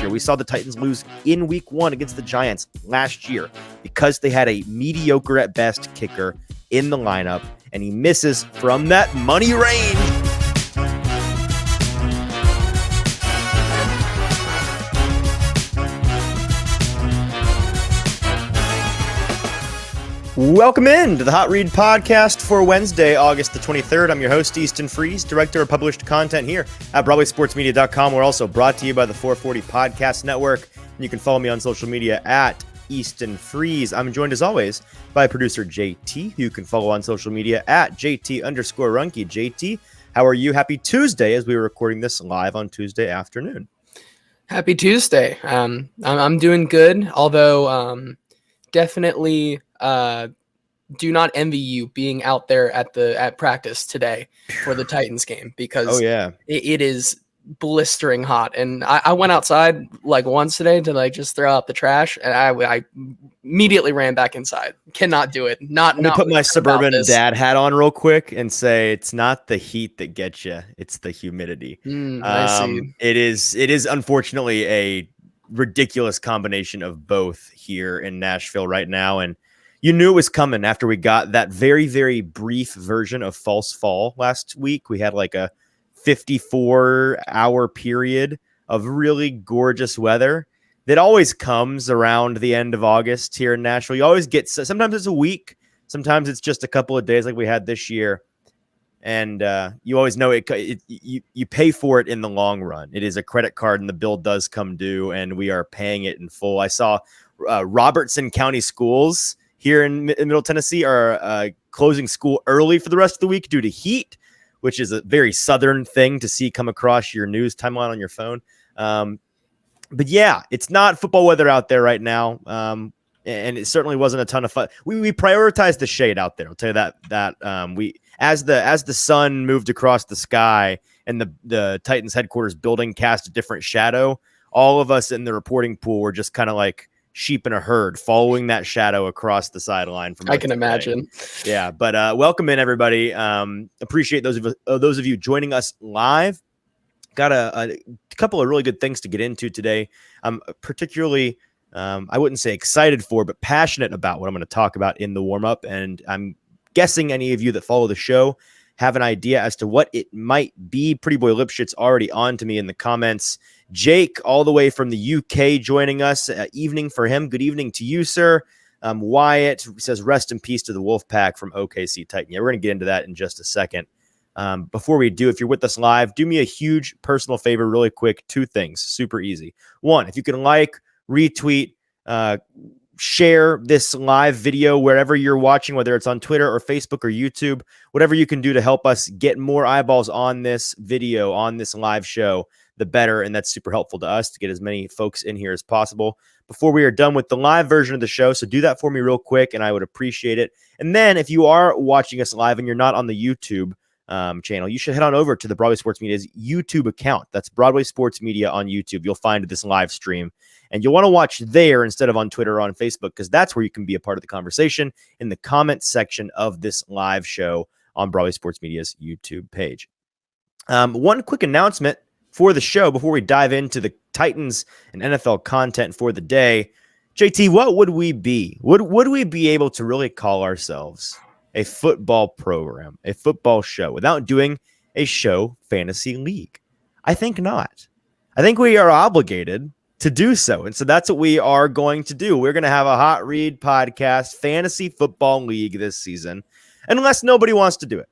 year. We saw the Titans lose in week 1 against the Giants last year because they had a mediocre at best kicker in the lineup, and he misses from that money range. Welcome in to the Hot Read Podcast for Wednesday, August the 23rd. I'm your host, Easton Freeze, Director of Published Content here at BroadwaySportsMedia.com. We're also brought to you by the 440 Podcast Network, and you can follow me on social media at Easton Freeze. I'm joined, as always, by producer JT, who you can follow on social media at JT_Runke. JT, how are you? Happy Tuesday, as we were recording this live on Tuesday afternoon. Happy Tuesday. I'm doing good, although definitely do not envy you being out there at practice today for the Titans game, because it is blistering hot. And I went outside like once today to like just throw out the trash, and I immediately ran back inside. Cannot do it. Let me put my suburban dad hat on real quick and say it's not the heat that gets you, it's the humidity. I see. It is unfortunately a ridiculous combination of both here in Nashville right now, and you knew it was coming after we got that very, very brief version of False Fall last week. We had like a 54-hour period of really gorgeous weather that always comes around the end of August here in Nashville. You always get, sometimes it's a week, sometimes it's just a couple of days like we had this year. And you always know you pay for it in the long run. It is a credit card, and the bill does come due, and we are paying it in full. I saw Robertson County schools here in Middle Tennessee are closing school early for the rest of the week due to heat, which is a very southern thing to see come across your news timeline on your phone. But yeah, it's not football weather out there right now. And it certainly wasn't a ton of fun. We prioritized the shade out there. I'll tell you that we as the sun moved across the sky and the Titans headquarters building cast a different shadow, all of us in the reporting pool were just kind of like sheep in a herd following that shadow across the sideline. I can imagine. Yeah, but welcome in, everybody. Appreciate those of you joining us live. Got a couple of really good things to get into today. Particularly, I wouldn't say excited for, but passionate about what I'm going to talk about in the warm-up. And I'm guessing any of you that follow the show have an idea as to what it might be. Pretty Boy Lipschitz already on to me in the comments. Jake, all the way from the UK, joining us. Evening for him. Good evening to you, sir. Wyatt says, rest in peace to the Wolfpack from OKC Titan. Yeah, we're going to get into that in just a second. Before we do, if you're with us live, do me a huge personal favor really quick. 2 things, super easy. 1, if you can like, retweet, share this live video wherever you're watching, whether it's on Twitter or Facebook or YouTube, whatever you can do to help us get more eyeballs on this video, on this live show, the better. And that's super helpful to us to get as many folks in here as possible before we are done with the live version of the show. So do that for me real quick, and I would appreciate it. And then if you are watching us live and you're not on the YouTube channel, you should head on over to the Broadway Sports Media's YouTube account. That's Broadway Sports Media on YouTube. You'll find this live stream, and you'll want to watch there instead of on Twitter or on Facebook, because that's where you can be a part of the conversation in the comments section of this live show on Broadway Sports Media's YouTube page. One quick announcement for the show before we dive into the Titans and NFL content for the day. JT, what would we be? Would we be able to really call ourselves a football program, a football show, without doing a show fantasy league? I think not. I think we are obligated to do so. And so that's what we are going to do. We're going to have a Hot Read Podcast fantasy football league this season, unless nobody wants to do it.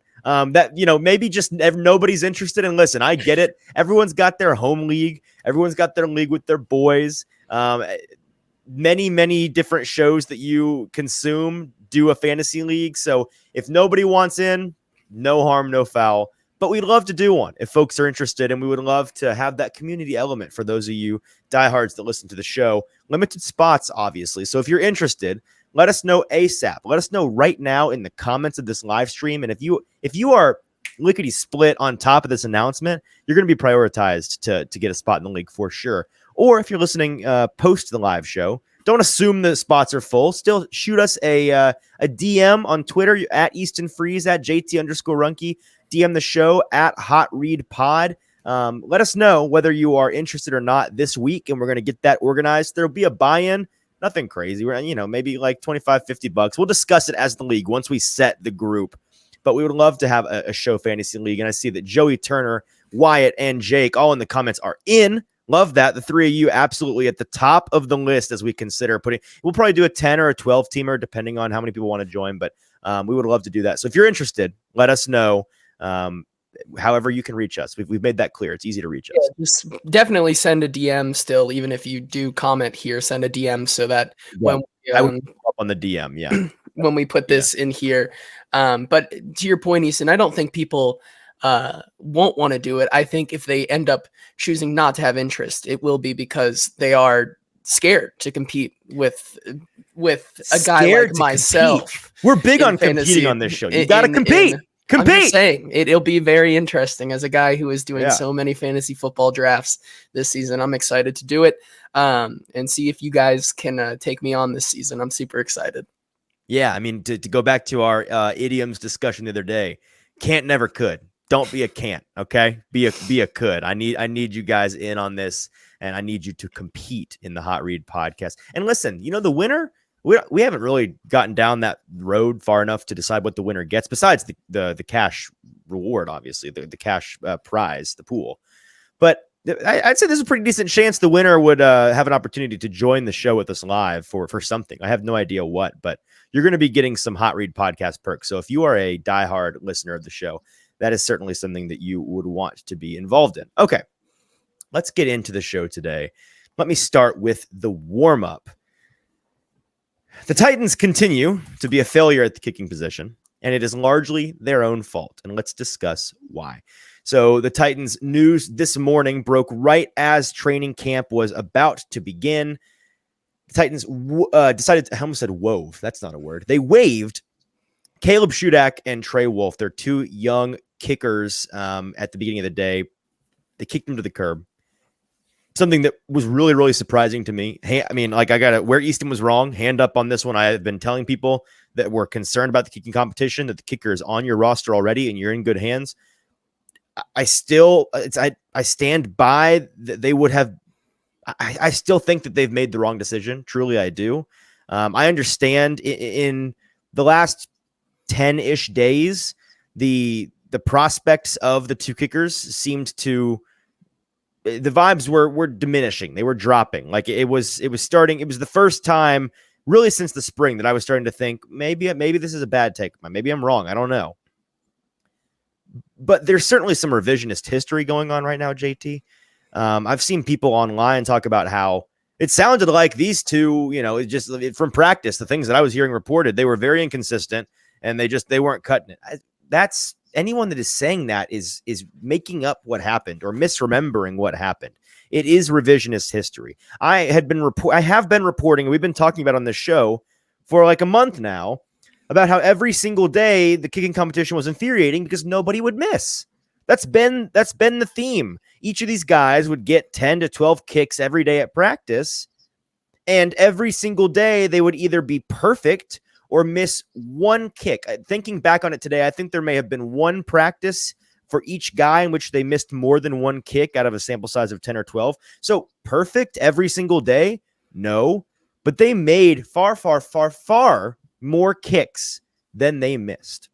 Maybe just nobody's interested. And listen, I get it. Everyone's got their home league. Everyone's got their league with their boys. Many, many different shows that you consume do a fantasy league. So if nobody wants in, no harm, no foul. But we'd love to do one if folks are interested, and we would love to have that community element for those of you diehards that listen to the show. Limited spots, obviously. So if you're interested, let us know ASAP. Let us know right now in the comments of this live stream. And if you are lickety split on top of this announcement, you're going to be prioritized to get a spot in the league for sure. Or if you're listening post the live show, don't assume the spots are full. Still shoot us a DM on Twitter at Easton Freeze, at JT_Runke. DM the show at Hot Read Pod. Let us know whether you are interested or not this week, and we're going to get that organized. There'll be a buy-in, nothing crazy. We're, maybe like $25-50. We'll discuss it as the league once we set the group. But we would love to have a show fantasy league. And I see that Joey Turner, Wyatt, and Jake all in the comments are in. Love that. The three of you absolutely at the top of the list as we consider putting. We'll probably do a 10 or a 12 teamer depending on how many people want to join. But we would love to do that. So if you're interested, let us know. However you can reach us. We've made that clear. It's easy to reach us. Yeah, just definitely send a DM still, even if you do comment here, send a DM so that when I would up on the DM, yeah. when we put this in here. But to your point, Easton, I don't think people won't want to do it. I think if they end up choosing not to have interest, it will be because they are scared to compete with a guy like myself. Compete. We're big on fantasy, competing on this show. You got to compete. I'm just saying, it'll be very interesting as a guy who is doing so many fantasy football drafts this season. I'm excited to do it and see if you guys can take me on this season. I'm super excited. Yeah, I mean, to go back to our idioms discussion the other day, can't never could. Don't be a can't, okay? Be a could. I need you guys in on this, and I need you to compete in the Hot Read podcast. And listen, the winner, we haven't really gotten down that road far enough to decide what the winner gets, besides the cash reward, obviously, the cash prize, the pool. But I'd say there's a pretty decent chance the winner would have an opportunity to join the show with us live for something. I have no idea what, but you're going to be getting some Hot Read podcast perks. So if you are a diehard listener of the show, that is certainly something that you would want to be involved in. Okay, let's get into the show today. Let me start with the warm-up. The Titans continue to be a failure at the kicking position, and it is largely their own fault. And let's discuss why. So the Titans news this morning broke right as training camp was about to begin. The Titans decided to, I almost said wove. That's not a word. They waived Caleb Shudak and Trey Wolf. They're two young kickers at the beginning of the day. They kicked them to the curb. Something that was really, really surprising to me. Hey, I mean, like, I got to, where Easton was wrong, hand up on this one. I have been telling people that were concerned about the kicking competition, that the kicker is on your roster already and you're in good hands. I stand by that they would have. I still think that they've made the wrong decision. Truly, I do. I understand in the last 10-ish days, the prospects of the two kickers seemed to, the vibes were diminishing. They were dropping. Like it was starting. It was the first time really since the spring that I was starting to think maybe this is a bad take. Maybe I'm wrong. I don't know. But there's certainly some revisionist history going on right now, JT. I've seen people online talk about how it sounded like these two, just from practice, the things that I was hearing reported, they were very inconsistent and they weren't cutting it. That's anyone that is saying that is making up what happened or misremembering what happened. It is revisionist history. I have been reporting, we've been talking about on this show for like a month now, about how every single day the kicking competition was infuriating because nobody would miss. That's been the theme. Each of these guys would get 10 to 12 kicks every day at practice, and every single day they would either be perfect or miss one kick. Thinking back on it today, I think there may have been one practice for each guy in which they missed more than one kick out of a sample size of 10 or 12. So perfect every single day? No, but they made far, far, far, far more kicks than they missed.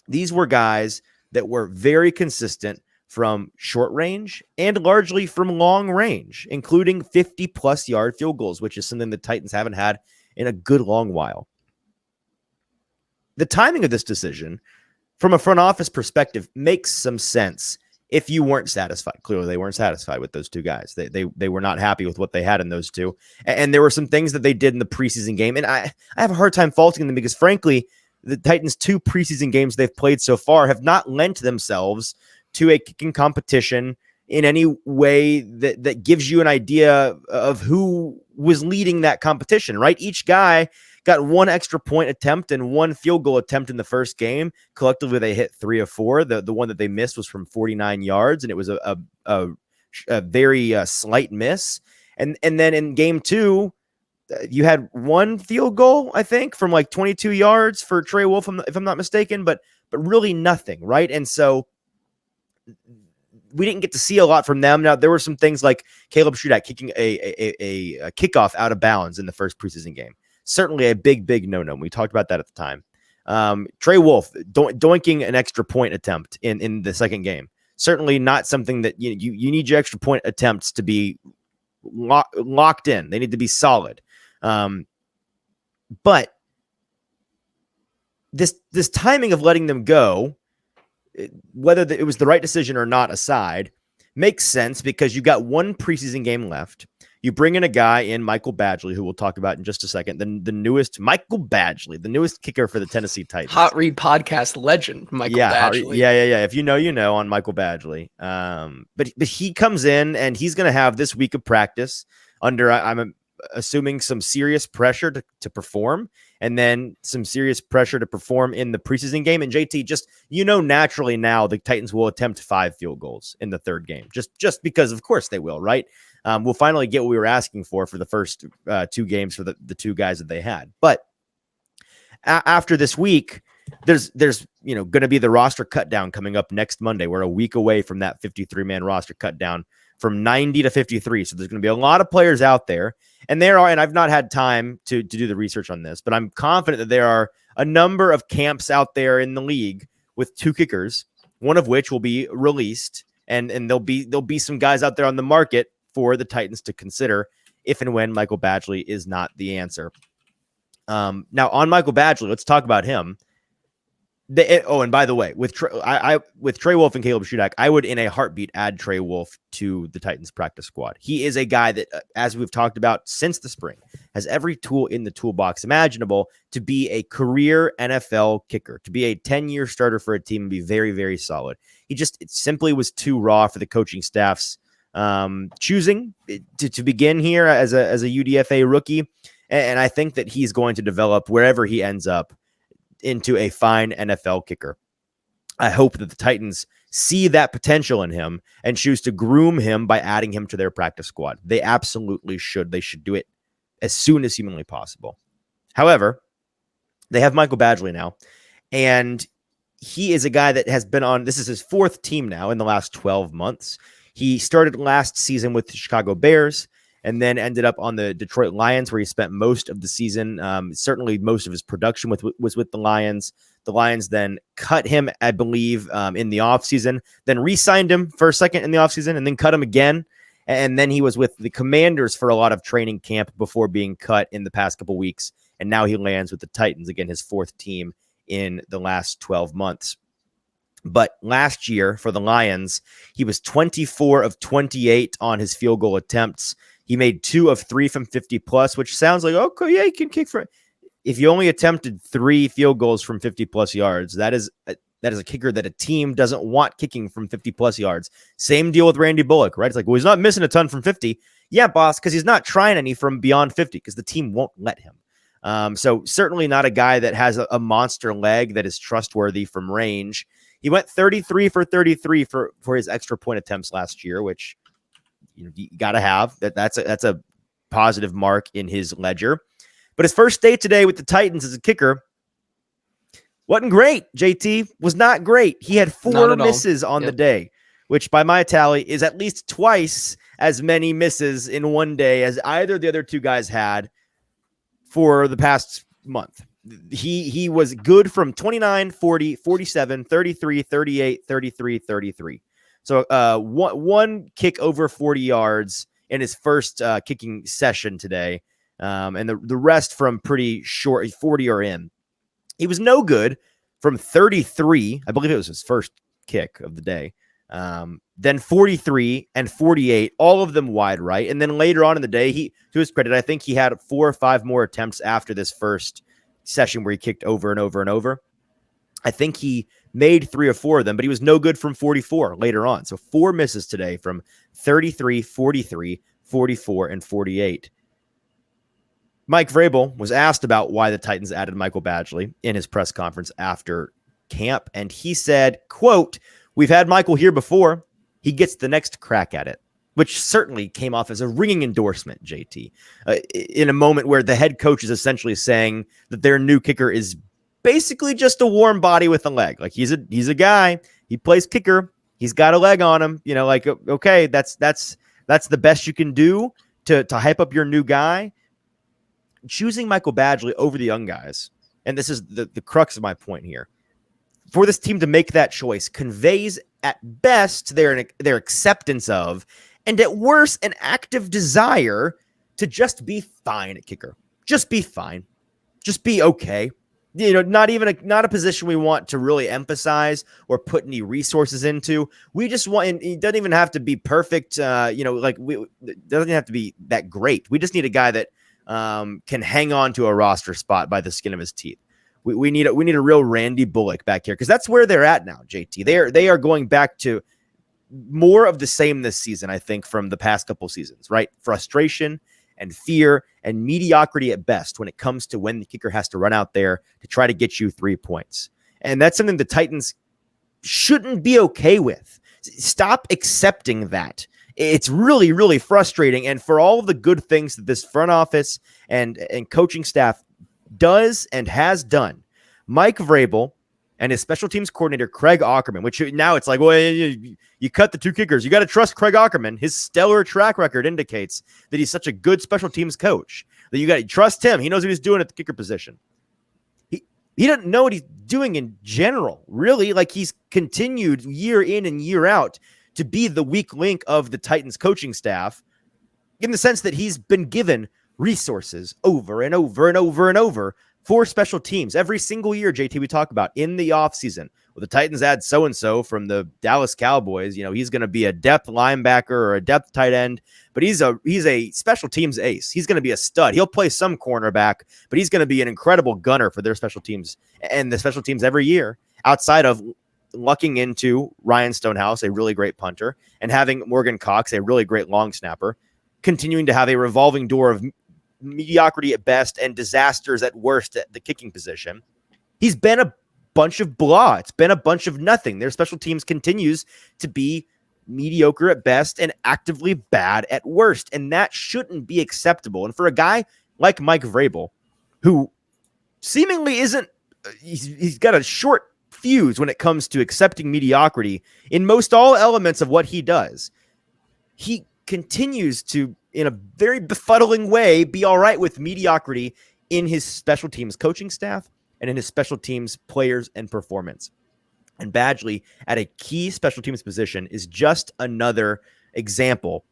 These were guys that were very consistent from short range and largely from long range, including 50-plus yard field goals, which is something the Titans haven't had in a good long while. The timing of this decision, from a front office perspective, makes some sense if you weren't satisfied. Clearly, they weren't satisfied with those two guys. They were not happy with what they had in those two. And there were some things that they did in the preseason game. And I have a hard time faulting them because, frankly, the Titans' two preseason games they've played so far have not lent themselves to a kicking competition in any way that gives you an idea of who was leading that competition, right? Each guy got one extra point attempt and one field goal attempt in the first game. Collectively, they hit 3 of 4. The one that they missed was from 49 yards, and it was a very slight miss. And then in game 2, you had one field goal, I think, from like 22 yards for Trey Wolf, if I'm not mistaken, but really nothing, right? And so we didn't get to see a lot from them. Now, there were some things like Caleb Shudak kicking a kickoff out of bounds in the first preseason game. Certainly a big no-no. We talked about that at the time. Trey Wolf doinking an extra point attempt in the second game. Certainly not something that you need your extra point attempts to be locked in. They need to be solid. But this timing of letting them go, whether it was the right decision or not aside, makes sense because you got one preseason game left. You bring in a guy in Michael Badgley, who we'll talk about in just a second. The newest Michael Badgley, the newest kicker for the Tennessee Titans. Hot Read podcast legend, Michael Badgley. Yeah. If you know on Michael Badgley. But he comes in and he's going to have this week of practice under, I'm assuming, some serious pressure to perform, and then some serious pressure to perform in the preseason game. And JT, just, naturally now the Titans will attempt 5 field goals in the third game, just because of course they will, right? We'll finally get what we were asking for the first 2 games for the 2 guys that they had. But after this week, there's going to be the roster cut down coming up next Monday. We're a week away from that 53-man roster cut down from 90 to 53. So there's going to be a lot of players out there. And and I've not had time to do the research on this, but I'm confident that there are a number of camps out there in the league with 2 kickers, one of which will be released. And there'll be some guys out there on the market for the Titans to consider if and when Michael Badgley is not the answer. Now on Michael Badgley, let's talk about him. And by the way, with Trey Wolf and Caleb Shudak, I would in a heartbeat add Trey Wolf to the Titans practice squad. He is a guy that, as we've talked about since the spring, has every tool in the toolbox imaginable to be a career NFL kicker, to be a 10-year starter for a team and be very, very solid. It simply was too raw for the coaching staff's choosing to begin here as a UDFA rookie. And I think that he's going to develop wherever he ends up into a fine NFL kicker. I hope that the Titans see that potential in him and choose to groom him by adding him to their practice squad. They absolutely should. They should do it as soon as humanly possible. However, they have Michael Badgley now, and he is a guy that has been on, this is his 4th team now in the last 12 months. He started last season with the Chicago Bears and then ended up on the Detroit Lions, where he spent most of the season. Certainly most of his production was with the Lions. The Lions then cut him, I believe, in the offseason, then re-signed him for a second in the offseason, and then cut him again. And then he was with the Commanders for a lot of training camp before being cut in the past couple weeks. And now he lands with the Titans, again, his 4th team in the last 12 months. But last year for the Lions, he was 24 of 28 on his field goal attempts. He made 2 of 3 from 50 plus, which sounds like, okay, yeah, he can kick for it. If you only attempted 3 field goals from 50 plus yards, that is a kicker that a team doesn't want kicking from 50 plus yards. Same deal with Randy Bullock, right? It's like, well, he's not missing a ton from 50. Yeah, boss, because he's not trying any from beyond 50 because the team won't let him. So certainly not a guy that has a monster leg that is trustworthy from range. He went 33 for 33 for his extra point attempts last year, which you got to have. That's a positive mark in his ledger. But his first day today with the Titans as a kicker wasn't great. JT was not great. He had 4 misses on the day, which by my tally is at least twice as many misses in one day as either of the other 2 guys had for the past month. He was good from 29, 40, 47, 33, 38, 33, 33. So one kick over 40 yards in his first kicking session today. And the rest from pretty short, 40 or in. He was no good from 33. I believe it was his first kick of the day. Then 43 and 48, all of them wide right. And then later on in the day, to his credit, I think he had 4 or 5 more attempts after this first session where he kicked over and over and over. I think he made 3 or 4 of them, but he was no good from 44 later on. So 4 misses today from 33, 43, 44, and 48. Mike Vrabel was asked about why the Titans added Michael Badgley in his press conference after camp, and he said, quote, "We've had Michael here before. He gets the next crack at it," which certainly came off as a ringing endorsement, JT, in a moment where the head coach is essentially saying that their new kicker is basically just a warm body with a leg. Like he's a guy. He plays kicker. He's got a leg on him. Like, okay, that's the best you can do to hype up your new guy. Choosing Michael Badgley over the young guys, and this is the crux of my point here, for this team to make that choice conveys at best their acceptance of, and at worst, an active desire to just be fine at kicker. Just be fine. Just be okay. Not a position we want to really emphasize or put any resources into. We just want, and it doesn't even have to be perfect. It doesn't have to be that great. We just need a guy that can hang on to a roster spot by the skin of his teeth. We need a real Randy Bullock back here, because that's where they're at now, JT. They are going back to more of the same this season, I think, from the past couple seasons, right? Frustration and fear and mediocrity at best when it comes to when the kicker has to run out there to try to get you 3 points. And that's something the Titans shouldn't be okay with. Stop accepting that. It's really, really frustrating. And for all of the good things that this front office and coaching staff does and has done, Mike Vrabel and his special teams coordinator, Craig Aukerman, which now it's like, well, you cut the two kickers. You got to trust Craig Aukerman. His stellar track record indicates that he's such a good special teams coach that you got to trust him. He knows what he's doing at the kicker position. He doesn't know what he's doing in general, really. Like, he's continued year in and year out to be the weak link of the Titans coaching staff, in the sense that he's been given resources over and over and over and over for special teams. Every single year, JT, we talk about in the offseason, well, the Titans add so-and-so from the Dallas Cowboys. He's going to be a depth linebacker or a depth tight end, but he's a special teams ace. He's going to be a stud. He'll play some cornerback, but he's going to be an incredible gunner for their special teams and the special teams every year, outside of lucking into Ryan Stonehouse, a really great punter, and having Morgan Cox, a really great long snapper, continuing to have a revolving door of mediocrity at best and disasters at worst at the kicking position. He's been a bunch of blah. It's been a bunch of nothing. Their special teams continues to be mediocre at best and actively bad at worst. And that shouldn't be acceptable. And for a guy like Mike Vrabel, who seemingly isn't, he's got a short fuse when it comes to accepting mediocrity in most all elements of what he does. He continues to, in a very befuddling way, be all right with mediocrity in his special teams coaching staff and in his special teams players and performance. And Badgley at a key special teams position is just another example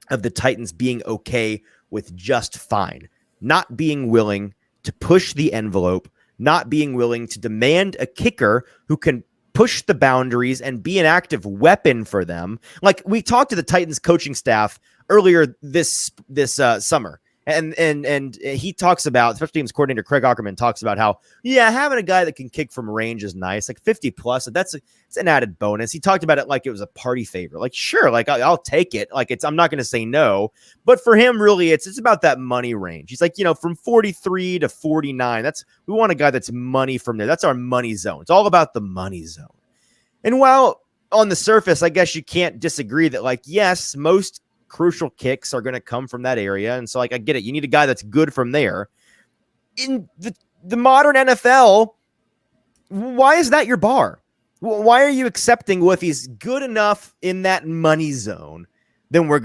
of the Titans being okay with just fine, not being willing to push the envelope, not being willing to demand a kicker who can push the boundaries and be an active weapon for them. Like, we talked to the Titans coaching staff earlier this summer, and he talks about, special teams coordinator Craig Aukerman talks about how, having a guy that can kick from range is nice, like 50 plus. It's an added bonus. He talked about it like it was a party favor. Like, sure, like I'll take it. Like, I'm not going to say no, but for him, really, it's about that money range. He's like, from 43 to 49. We want a guy that's money from there. That's our money zone. It's all about the money zone. And while on the surface, I guess you can't disagree that, like, yes, most crucial kicks are going to come from that area. And so, like, I get it. You need a guy that's good from there. In the modern NFL, why is that your bar? Why are you accepting, well, if he's good enough in that money zone, then we're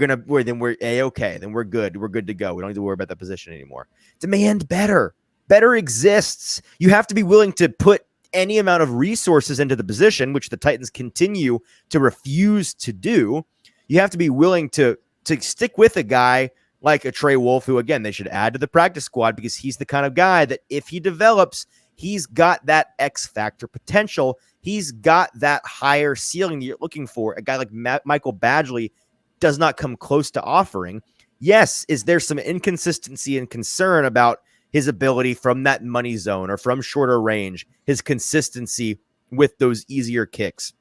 A-okay. Then we're good. We're good to go. We don't need to worry about that position anymore. Demand better. Better exists. You have to be willing to put any amount of resources into the position, which the Titans continue to refuse to do. You have to be willing to stick with a guy like a Trey Wolf, who, again, they should add to the practice squad, because he's the kind of guy that if he develops, he's got that X factor potential. He's got that higher ceiling that you're looking for. A guy like Michael Badgley does not come close to offering. Yes, is there some inconsistency and concern about his ability from that money zone or from shorter range, his consistency with those easier kicks,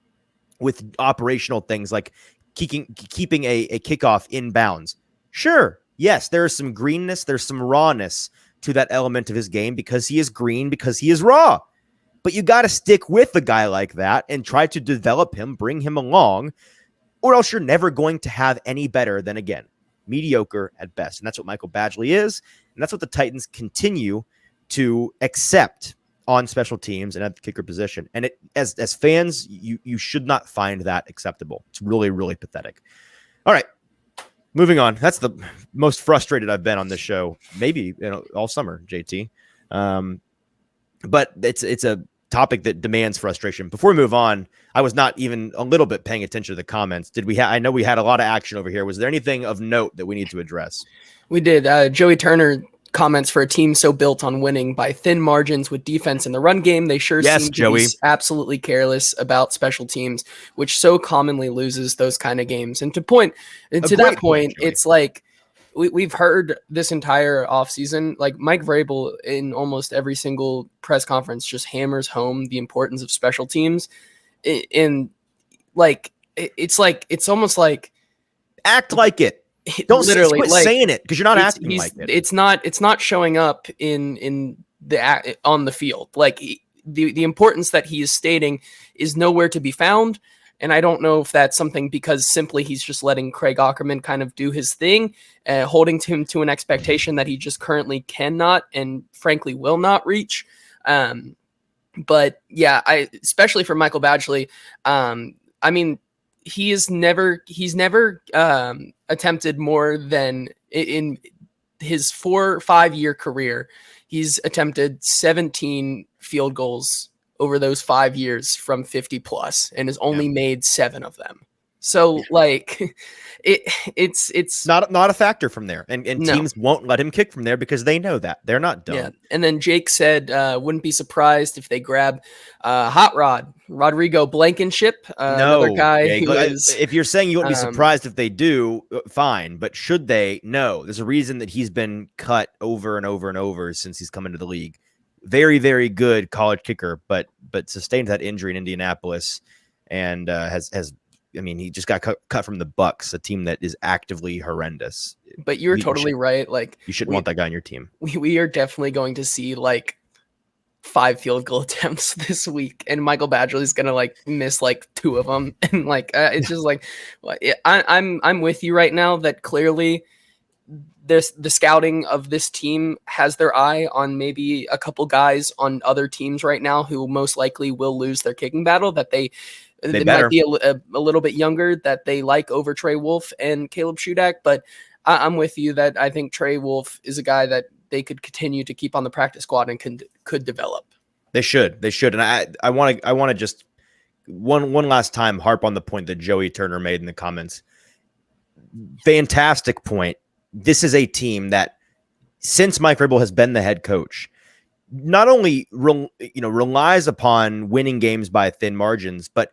with operational things like keeping a kickoff in bounds? Sure. Yes, there is some greenness. There's some rawness to that element of his game, because he is green, because he is raw. But you got to stick with a guy like that and try to develop him, bring him along, or else you're never going to have any better than, again, mediocre at best. And that's what Michael Badgley is. And that's what the Titans continue to accept on special teams and at the kicker position. And as fans, you should not find that acceptable. It's really, really pathetic. All right, moving on. That's the most frustrated I've been on this show, maybe all summer, JT. But it's a topic that demands frustration. Before we move on, I was not even a little bit paying attention to the comments. I know we had a lot of action over here. Was there anything of note that we need to address? We did. Joey Turner comments, for a team so built on winning by thin margins with defense in the run game, they seem to be absolutely careless about special teams, which so commonly loses those kind of games. And to that point, it's like we've heard this entire offseason, like Mike Vrabel in almost every single press conference just hammers home the importance of special teams. And it's almost like act like it. Don't literally quit saying it, because you're not acting like it. It's not showing up on the field. Like the importance that he is stating is nowhere to be found. And I don't know if that's something because simply he's just letting Craig Aukerman kind of do his thing, holding him to an expectation that he just currently cannot and frankly will not reach. But yeah, especially for Michael Badgley, I mean, he's never attempted more than in his 4 or 5 year career. He's attempted 17 field goals over those 5 years from 50 plus and has only made 7 of them. So like it's not a factor from there. And teams won't let him kick from there because they know that. They're not dumb. Yeah. And then Jake said, wouldn't be surprised if they grab Hot Rod, Rodrigo Blankenship, another guy who is, if you're saying you wouldn't be surprised if they do, fine. But should they? No. There's a reason that he's been cut over and over and over since he's come into the league. Very, very good college kicker, but sustained that injury in Indianapolis and he just got cut from the Bucks, a team that is actively horrendous. But you're totally right. Like, you shouldn't want that guy on your team. We are definitely going to see like 5 field goal attempts this week, and Michael Badgley is gonna like miss like 2 of them, and like it's just like I'm with you right now that clearly the scouting of this team has their eye on maybe a couple guys on other teams right now who most likely will lose their kicking battle, that they might be a little bit younger, that they like over Trey Wolff and Caleb Shudak. But I'm with you that I think Trey Wolff is a guy that they could continue to keep on the practice squad and could develop. They should. And I want to just one last time harp on the point that Joey Turner made in the comments. Fantastic point. This is a team that, since Mike Vrabel has been the head coach, not only relies upon winning games by thin margins, but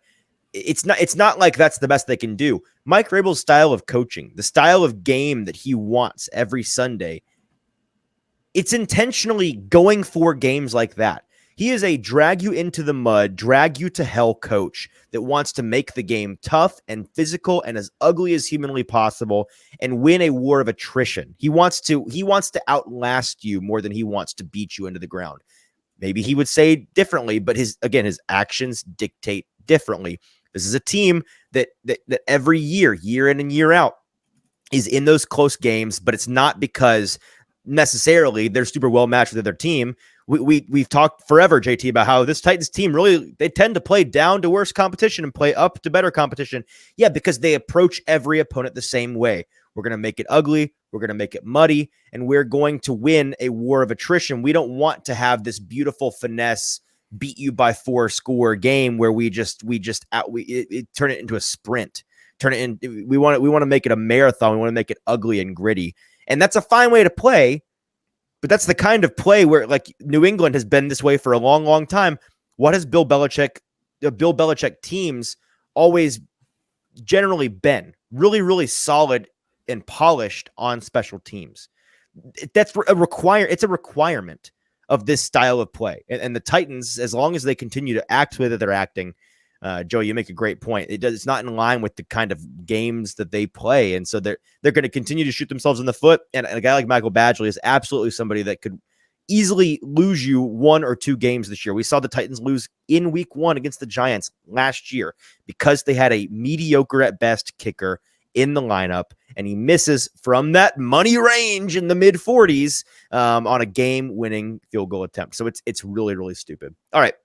it's not like that's the best they can do. Mike Vrabel's style of coaching, the style of game that he wants every Sunday, it's intentionally going for games like that. He is a drag you into the mud, drag you to hell coach that wants to make the game tough and physical and as ugly as humanly possible and win a war of attrition. He wants to outlast you more than he wants to beat you into the ground. Maybe he would say differently, but his actions dictate differently. This is a team that every year in and year out, is in those close games, but it's not because necessarily they're super well matched with their team. We've talked forever, JT, about how this Titans team they tend to play down to worse competition and play up to better competition. Yeah, because they approach every opponent the same way. We're going to make it ugly. We're going to make it muddy, and we're going to win a war of attrition. We don't want to have this beautiful finesse beat you by 4 score game where we turn it into a sprint. We want to make it a marathon. We want to make it ugly and gritty. And that's a fine way to play, but that's the kind of play where, like, New England has been this way for a long, long time. What has Bill Belichick teams always generally been? Really, really solid and polished on special teams. It's a requirement of this style of play. And the Titans, as long as they continue to act the way that they're acting, Joe, you make a great point. It's not in line with the kind of games that they play. And so they're going to continue to shoot themselves in the foot. And a guy like Michael Badgley is absolutely somebody that could easily lose you 1 or 2 games this year. We saw the Titans lose in week 1 against the Giants last year because they had a mediocre at best kicker in the lineup, and he misses from that money range in the mid 40s on a game-winning field goal attempt. So it's really, really stupid. All right.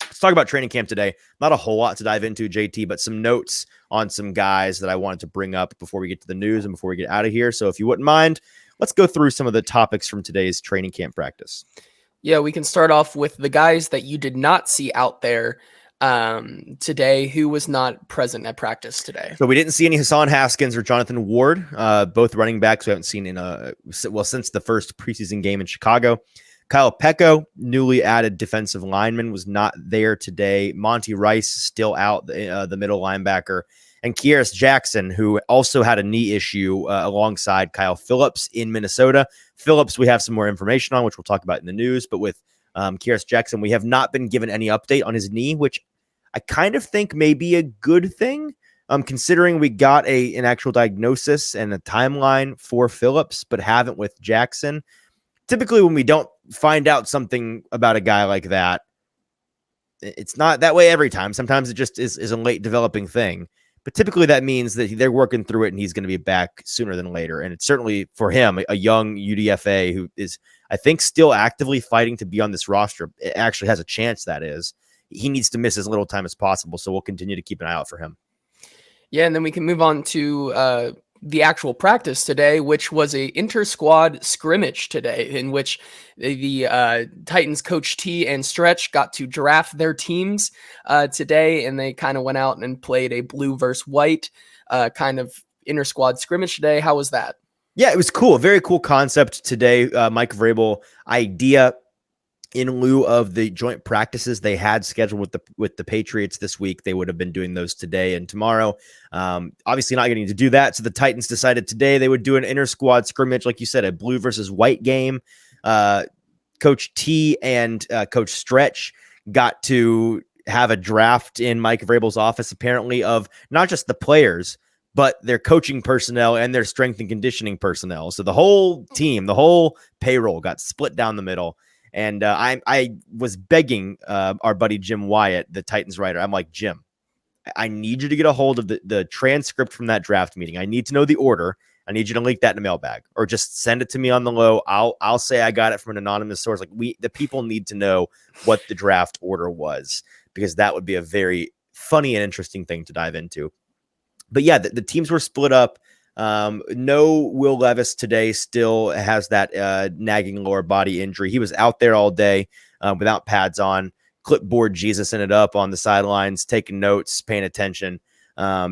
Let's talk about training camp today. Not a whole lot to dive into, JT, but some notes on some guys that I wanted to bring up before we get to the news and before we get out of here. So if you wouldn't mind, let's go through some of the topics from today's training camp practice. Yeah, we can start off with the guys that you did not see out there today, who was not present at practice today. So we didn't see any Hassan Haskins or Jonathan Ward, both running backs we haven't seen since the first preseason game in Chicago. Kyle Pecco, newly added defensive lineman, was not there today. Monty Rice still out, the middle linebacker. And Kieris Jackson, who also had a knee issue alongside Kyle Phillips in Minnesota. Phillips, we have some more information on, which we'll talk about in the news. But with Kieris Jackson, we have not been given any update on his knee, which I kind of think may be a good thing, considering we got an actual diagnosis and a timeline for Phillips, but haven't with Jackson. Typically, when we don't find out something about a guy like that, it's not that way every time. Sometimes it just is a late developing thing. But typically that means that they're working through it and he's going to be back sooner than later. And it's certainly for him, a young UDFA who is, I think, still actively fighting to be on this roster. It actually has a chance, that is. He needs to miss as little time as possible. So we'll continue to keep an eye out for him. Yeah, and then we can move on to the actual practice today, which was a inter-squad scrimmage today, in which the Titans coach T and Stretch got to draft their teams today, and they kind of went out and played a blue versus white kind of inter-squad scrimmage today. How was that? Yeah, it was cool. Very cool concept today. Mike Vrabel idea in lieu of the joint practices they had scheduled with the Patriots this week. They would have been doing those today and tomorrow. Obviously not getting to do that. So the Titans decided today they would do an inter-squad scrimmage, like you said, a blue versus white game. Coach T and Coach Stretch got to have a draft in Mike Vrabel's office, apparently, of not just the players, but their coaching personnel and their strength and conditioning personnel. So the whole team, the whole payroll got split down the middle. And I was begging our buddy Jim Wyatt, the Titans writer. I'm like, Jim, I need you to get a hold of the transcript from that draft meeting. I need to know the order. I need you to link that in a mailbag or just send it to me on the low. I'll say I got it from an anonymous source. Like the people need to know what the draft order was, because that would be a very funny and interesting thing to dive into. But yeah, the teams were split up. No Will Levis today, still has that nagging lower body injury. He was out there all day without pads on. Clipboard Jesus ended up on the sidelines, taking notes, paying attention,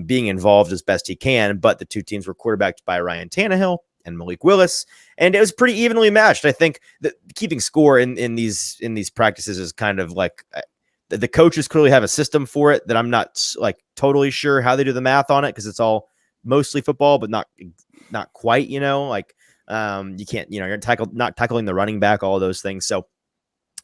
being involved as best he can. But the two teams were quarterbacked by Ryan Tannehill and Malik Willis, and it was pretty evenly matched. I think that keeping score in these practices is kind of like the coaches clearly have a system for it that I'm not like totally sure how they do the math on it, because it's all mostly football, but not quite, like you can't, you're not tackling the running back, all of those things. So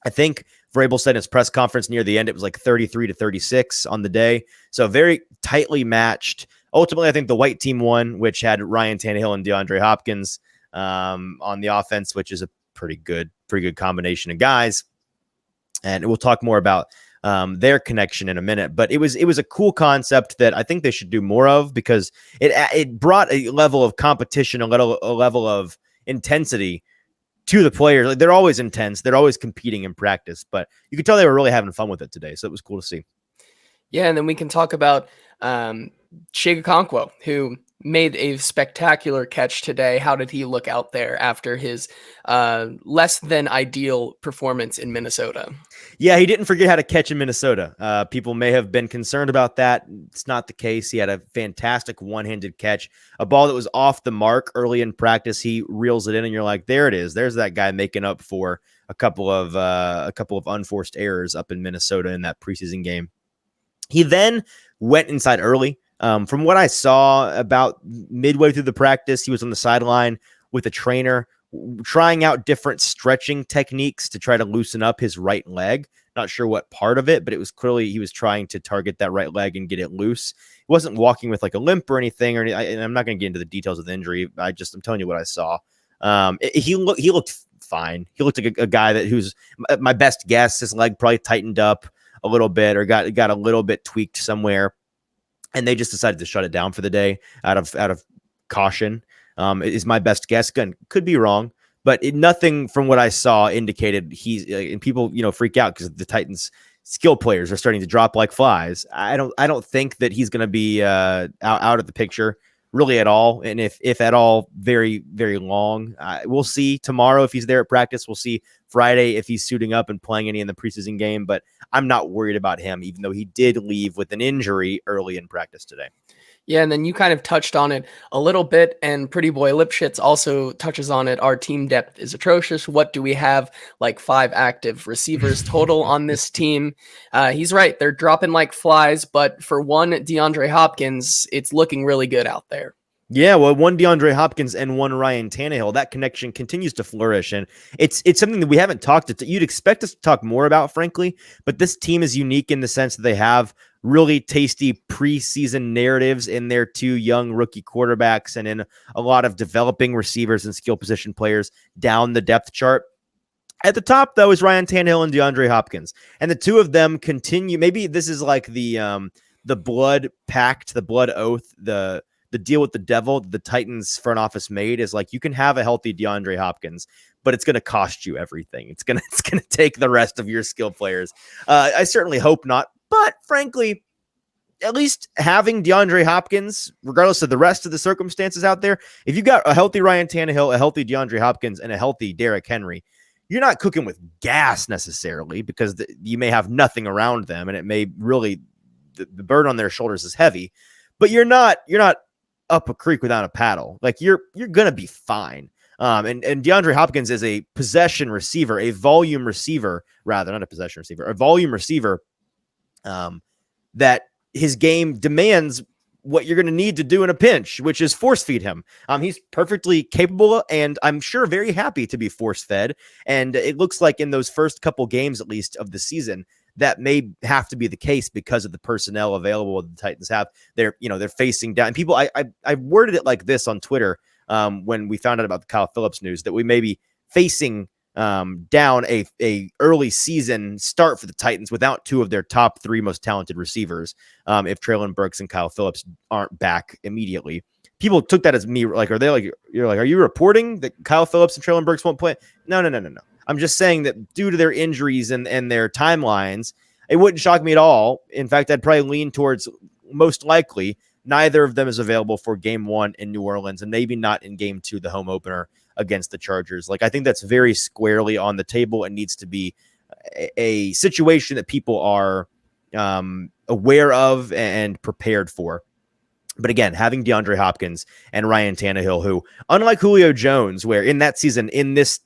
I think Vrabel said in his press conference near the end, it was like 33-36 on the day. So very tightly matched. Ultimately, I think the white team won, which had Ryan Tannehill and DeAndre Hopkins on the offense, which is a pretty good combination of guys. And we'll talk more about their connection in a minute, but it was a cool concept that I think they should do more of, because it brought a level of competition, a level of intensity to the players. Like, they're always intense, they're always competing in practice, but you could tell they were really having fun with it today. So it was cool to see. Yeah, and then we can talk about Chig Okonkwo, who made a spectacular catch today. How did he look out there after his less than ideal performance in Minnesota? Yeah, he didn't forget how to catch in Minnesota. People may have been concerned about that. It's not the case. He had a fantastic one-handed catch, a ball that was off the mark early in practice. He reels it in, and you're like, there it is. There's that guy making up for a couple of unforced errors up in Minnesota in that preseason game. He then went inside early. From what I saw, about midway through the practice, he was on the sideline with a trainer trying out different stretching techniques to try to loosen up his right leg. Not sure what part of it, but it was clearly he was trying to target that right leg and get it loose. He wasn't walking with like a limp or anything, and I'm not going to get into the details of the injury. I'm telling you what I saw. He looked fine. He looked like a guy who's my best guess. His leg probably tightened up a little bit or got a little bit tweaked somewhere. and they just decided to shut it down for the day out of caution. Is my best guess. Again, could be wrong, but nothing from what I saw indicated he's and people, freak out because the Titans skill players are starting to drop like flies. I don't think that he's going to be out of the picture really at all. And if at all, very, very long. We'll see tomorrow if he's there at practice. We'll see Friday if he's suiting up and playing any in the preseason game, but I'm not worried about him, even though he did leave with an injury early in practice today. Yeah, and then you kind of touched on it a little bit, and Pretty Boy Lipschitz also touches on it. Our team depth is atrocious. What do we have? Like 5 active receivers total on this team. He's right. They're dropping like flies, but for one DeAndre Hopkins, it's looking really good out there. Yeah, well, one DeAndre Hopkins and one Ryan Tannehill, that connection continues to flourish. And it's something that we haven't talked to. You'd expect us to talk more about, frankly, but this team is unique in the sense that they have really tasty preseason narratives in their 2 young rookie quarterbacks and in a lot of developing receivers and skill position players down the depth chart. At the top, though, is Ryan Tannehill and DeAndre Hopkins. And the 2 of them continue. Maybe this is like the blood pact, the blood oath, the deal with the devil the Titans front office made is like, you can have a healthy DeAndre Hopkins, but it's going to cost you everything. It's going to take the rest of your skill players. I certainly hope not, but frankly, at least having DeAndre Hopkins, regardless of the rest of the circumstances out there, if you got a healthy Ryan Tannehill, a healthy DeAndre Hopkins, and a healthy Derrick Henry, you're not cooking with gas necessarily because you may have nothing around them and it may really, the burden on their shoulders is heavy, but you're not up a creek without a paddle. Like you're going to be fine. And DeAndre Hopkins is a possession receiver, a volume receiver, rather, not a possession receiver, a volume receiver, that his game demands what you're going to need to do in a pinch, which is force feed him. He's perfectly capable and I'm sure very happy to be force fed. And it looks like in those first couple games, at least of the season, that may have to be the case because of the personnel available that the Titans have. They're facing down. And people, I worded it like this on Twitter when we found out about the Kyle Phillips news, that we may be facing down a early season start for the Titans without 2 of their top 3 most talented receivers. If Treylon Burks and Kyle Phillips aren't back immediately. People took that as me, like, are you reporting that Kyle Phillips and Treylon Burks won't play? No. I'm just saying that due to their injuries and their timelines, it wouldn't shock me at all. In fact, I'd probably lean towards most likely neither of them is available for game 1 in New Orleans and maybe not in game 2, the home opener against the Chargers. Like, I think that's very squarely on the table and needs to be a situation that people are aware of and prepared for. But again, having DeAndre Hopkins and Ryan Tannehill, who, unlike Julio Jones, where in that season, in this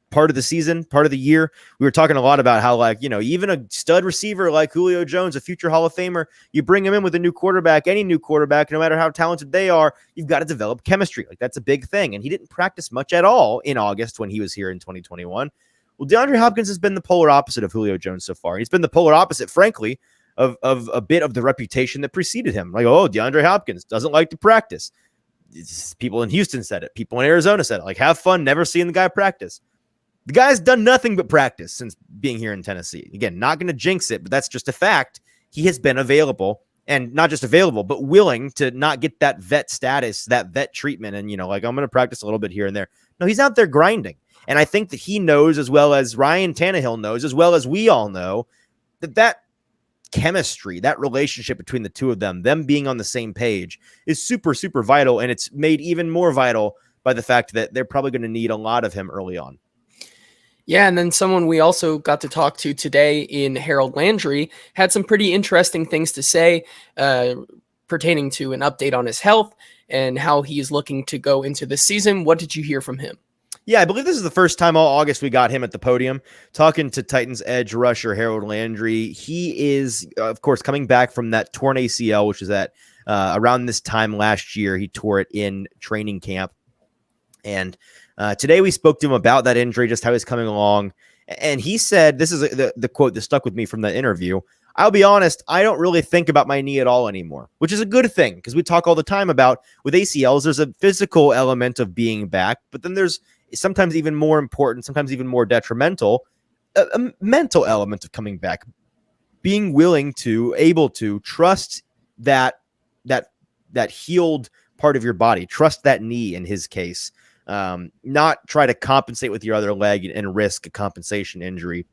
part of the season, part of the year, we were talking a lot about how, like, even a stud receiver like Julio Jones, a future Hall of Famer, you bring him in with a new quarterback, any new quarterback, no matter how talented they are, you've got to develop chemistry. Like, that's a big thing. And he didn't practice much at all in August when he was here in 2021. Well, DeAndre Hopkins has been the polar opposite of Julio Jones so far. He's been the polar opposite, frankly, of a bit of the reputation that preceded him. Like, oh, DeAndre Hopkins doesn't like to practice. People in Houston said it. People in Arizona said it. Like, have fun never seeing the guy practice. The guy's done nothing but practice since being here in Tennessee. Again, not going to jinx it, but that's just a fact. He has been available, and not just available, but willing to not get that vet status, that vet treatment. And, like, I'm going to practice a little bit here and there. No, he's out there grinding. And I think that he knows, as well as Ryan Tannehill knows, as well as we all know, that chemistry, that relationship between the 2 of them being on the same page is super, super vital. And it's made even more vital by the fact that they're probably going to need a lot of him early on. Yeah, and then someone we also got to talk to today in Harold Landry had some pretty interesting things to say pertaining to an update on his health and how he's looking to go into the season. What did you hear from him? Yeah, I believe this is the first time all August we got him at the podium talking to Titans edge rusher Harold Landry. He is, of course, coming back from that torn ACL, which is at around this time last year. He tore it in training camp. And today we spoke to him about that injury, just how he's coming along. And he said, this is the quote that stuck with me from the interview. I'll be honest, I don't really think about my knee at all anymore, which is a good thing because we talk all the time about with ACLs, there's a physical element of being back, but then there's sometimes even more important, sometimes even more detrimental, a mental element of coming back, being willing to, able to trust that that healed part of your body. Trust that knee in his case. Not try to compensate with your other leg and risk a compensation injury.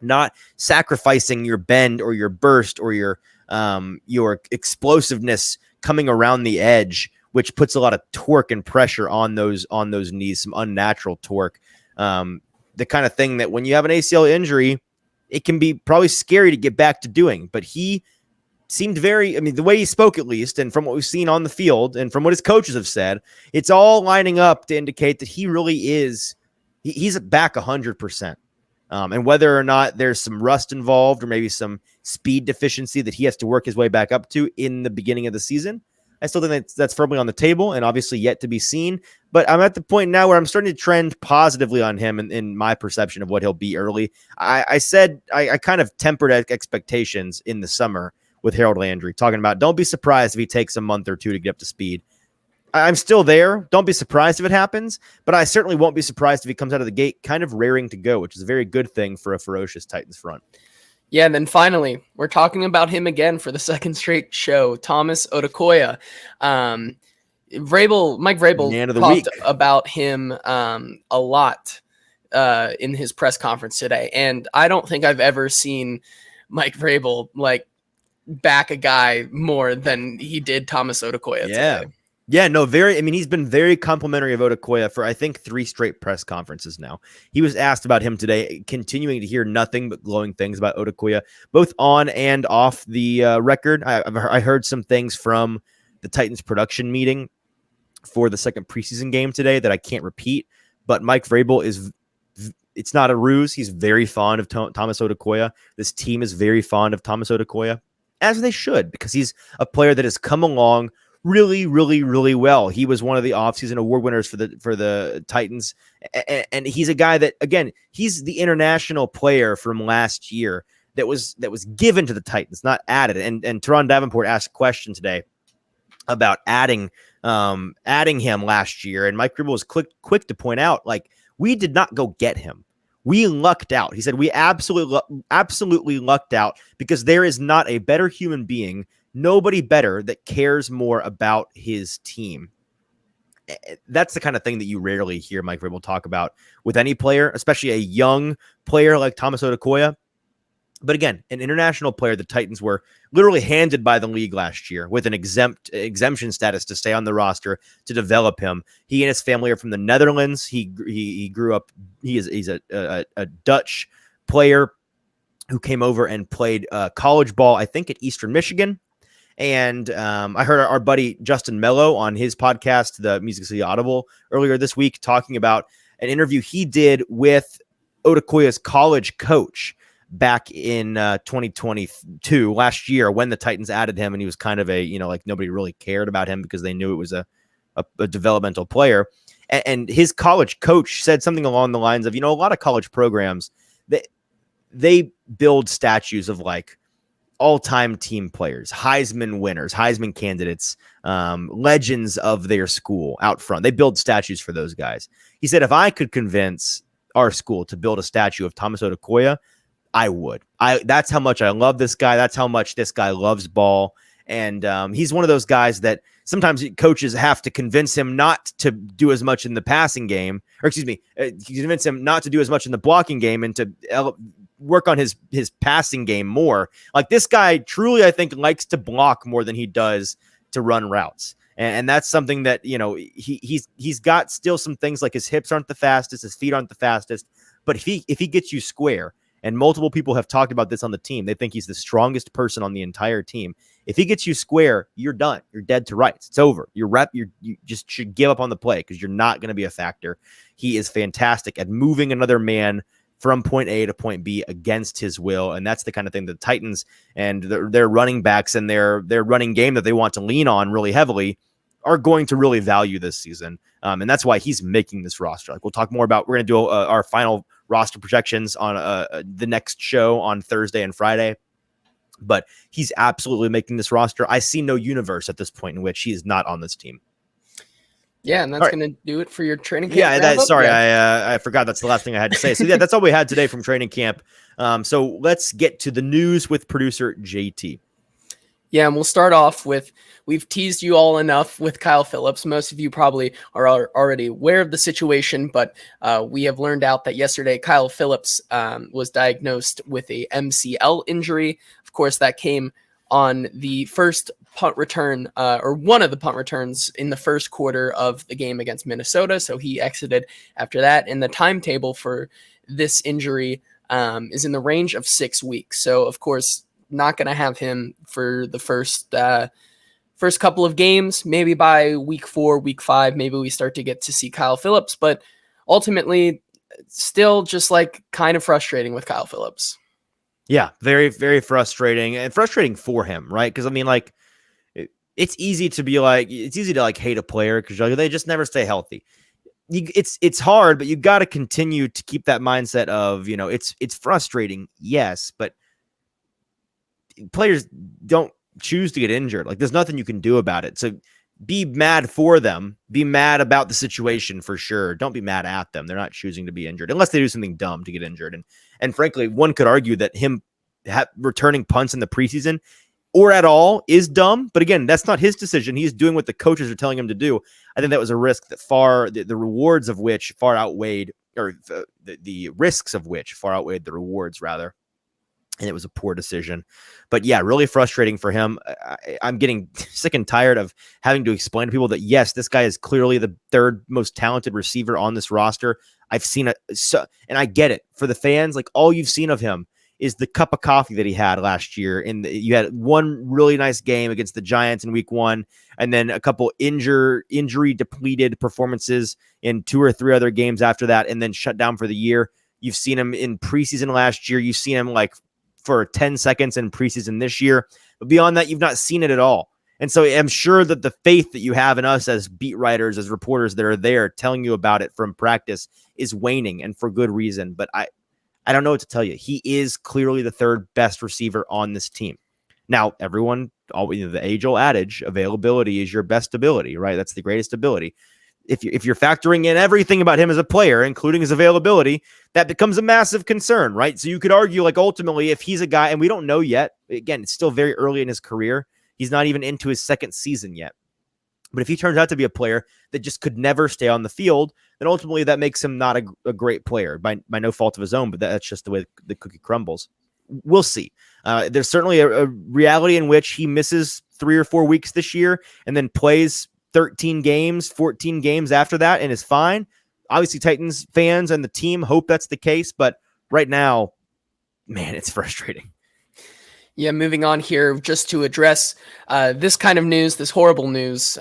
Not sacrificing your bend or your burst or your explosiveness coming around the edge, which puts a lot of torque and pressure on those knees, some unnatural torque. The kind of thing that when you have an ACL injury, it can be probably scary to get back to doing. But he seemed the way he spoke at least, and from what we've seen on the field and from what his coaches have said, it's all lining up to indicate that he really is, he's back 100%. And whether or not there's some rust involved or maybe some speed deficiency that he has to work his way back up to in the beginning of the season, I still think that's firmly on the table and obviously yet to be seen. But I'm at the point now where I'm starting to trend positively on him in my perception of what he'll be early. I said I kind of tempered expectations in the summer with Harold Landry, talking about don't be surprised if he takes a month or two to get up to speed. I'm still there. Don't be surprised if it happens, but I certainly won't be surprised if he comes out of the gate kind of raring to go, which is a very good thing for a ferocious Titans front. Yeah, and then finally, we're talking about him again for the second straight show, Thomas Odukoya. Mike Vrabel talked about him a lot in his press conference today, and I don't think I've ever seen Mike Vrabel back a guy more than he did Thomas Odukoya today. Yeah, no, he's been very complimentary of Odukoya for, I think, 3 straight press conferences now. He was asked about him today, continuing to hear nothing but glowing things about Odukoya, both on and off the record. I heard some things from the Titans production meeting for the second preseason game today that I can't repeat, but Mike Vrabel it's not a ruse. He's very fond of Thomas Odukoya. This team is very fond of Thomas Odukoya, as they should, because he's a player that has come along really, really, really well. He was one of the offseason award winners for the Titans. And he's a guy that, again, he's the international player from last year that was given to the Titans, not added. And Teron Davenport asked a question today about adding him last year. And Mike Vrabel was quick to point out, we did not go get him. We lucked out. He said, we absolutely lucked out because there is not a better human being, nobody better that cares more about his team. That's the kind of thing that you rarely hear Mike Vrabel talk about with any player, especially a young player like Thomas Odukoya. But again, an international player the Titans were literally handed by the league last year with an exemption status to stay on the roster to develop him. He and his family are from the Netherlands. He grew up. He's a Dutch player who came over and played college ball, I think, at Eastern Michigan. And I heard our buddy Justin Mello on his podcast, the Music City Audible, earlier this week, talking about an interview he did with Odukoya's college coach back in 2022, last year, when the Titans added him, and he was kind of nobody really cared about him because they knew it was a developmental player. And his college coach said something along the lines of, a lot of college programs, they build statues of all-time team players, Heisman winners, Heisman candidates, legends of their school out front. They build statues for those guys. He said, if I could convince our school to build a statue of Thomas Odukoya, I would. That's how much I love this guy. That's how much this guy loves ball. And he's one of those guys that sometimes coaches have to convince him not to do as much in the passing game, convince him not to do as much in the blocking game and to work on his passing game more. This guy truly, I think, likes to block more than he does to run routes. And that's something that, he's got still some things like his hips aren't the fastest, his feet aren't the fastest, but if he gets you square, and multiple people have talked about this on the team, they think he's the strongest person on the entire team. If he gets you square, you're done. You're dead to rights. It's over. You just should give up on the play because you're not going to be a factor. He is fantastic at moving another man from point A to point B against his will. And that's the kind of thing that the Titans and their running backs and their running game that they want to lean on really heavily are going to really value this season. And that's why he's making this roster. We'll talk more about, we're going to do our final roster projections on the next show on Thursday and Friday. But he's absolutely making this roster. I see no universe at this point in which he is not on this team. Yeah, and that's going to do it for your training camp. Yeah, I forgot that's the last thing I had to say. So yeah, that's all we had today from training camp. So let's get to the news with producer JT. Yeah, and we'll start off with, we've teased you all enough with Kyle Phillips. Most of you probably are already aware of the situation, but we have learned out that yesterday Kyle Phillips was diagnosed with a MCL injury. Of course, that came on the first punt return, or one of the punt returns in the first quarter of the game against Minnesota. So he exited after that. And the timetable for this injury is in the range of 6 weeks. So, of course, not going to have him for the first couple of games. Maybe by week 4, week 5, maybe we start to get to see Kyle Phillips. But ultimately, still just like kind of frustrating with Kyle Phillips. Yeah, very, very frustrating, and frustrating for him, right? Because I mean, like, it's easy to hate a player because they just never stay healthy. It's hard, but you got to continue to keep that mindset of, it's frustrating, yes, but players don't choose to get injured. Like, there's nothing you can do about it. So be mad for them. Be mad about the situation for sure. Don't be mad at them. They're not choosing to be injured unless they do something dumb to get injured. And frankly, one could argue that him returning punts in the preseason or at all is dumb. But again, that's not his decision. He's doing what the coaches are telling him to do. I think that was a risk that the rewards of which far outweighed, or the risks of which far outweighed the rewards, rather. And it was a poor decision. But yeah, really frustrating for him. I'm getting sick and tired of having to explain to people that, yes, this guy is clearly the third most talented receiver on this roster. I've seen it. And I get it. For the fans, like, all you've seen of him is the cup of coffee that he had last year. You had one really nice game against the Giants in week 1, and then a couple injury depleted performances in 2 or 3 other games after that, and then shut down for the year. You've seen him in preseason last year. You've seen him like for 10 seconds in preseason this year. But beyond that, you've not seen it at all. And so I'm sure that the faith that you have in us as beat writers, as reporters that are there telling you about it from practice is waning, and for good reason. But I don't know what to tell you. He is clearly the third best receiver on this team. Now, everyone, the age-old adage, availability is your best ability, right? That's the greatest ability. If you're factoring in everything about him as a player, including his availability, that becomes a massive concern, right? So you could argue, like, ultimately, if he's a guy, and we don't know yet, again, it's still very early in his career. He's not even into his second season yet. But if he turns out to be a player that just could never stay on the field, then ultimately that makes him not a great player by no fault of his own, but that's just the way the cookie crumbles. We'll see. There's certainly a reality in which he misses 3 or 4 weeks this year and then plays 13 games, 14 games after that and is fine. Obviously, Titans fans and the team hope that's the case, but right now, man, it's frustrating. Yeah, moving on here, just to address this kind of news, this horrible news,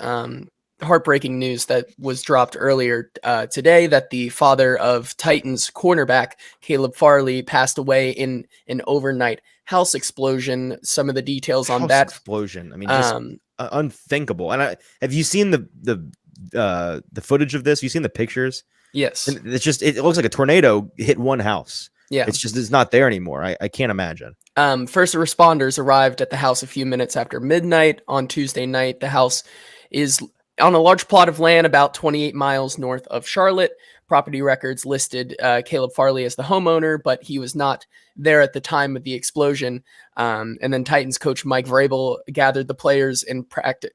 heartbreaking news that was dropped earlier today, that the father of Titans cornerback Caleb Farley passed away in an overnight house explosion. Some of the details on that explosion, I mean, just unthinkable. And have you seen the footage of this? Have you seen the pictures? Yes. And it's just, it looks like a tornado hit one house. Yeah. It's not there anymore. I can't imagine. First responders arrived at the house a few minutes after midnight on Tuesday night. The house is on a large plot of land about 28 miles north of Charlotte. Property records listed Caleb Farley as the homeowner, but he was not there at the time of the explosion. And then Titans coach Mike Vrabel gathered the players in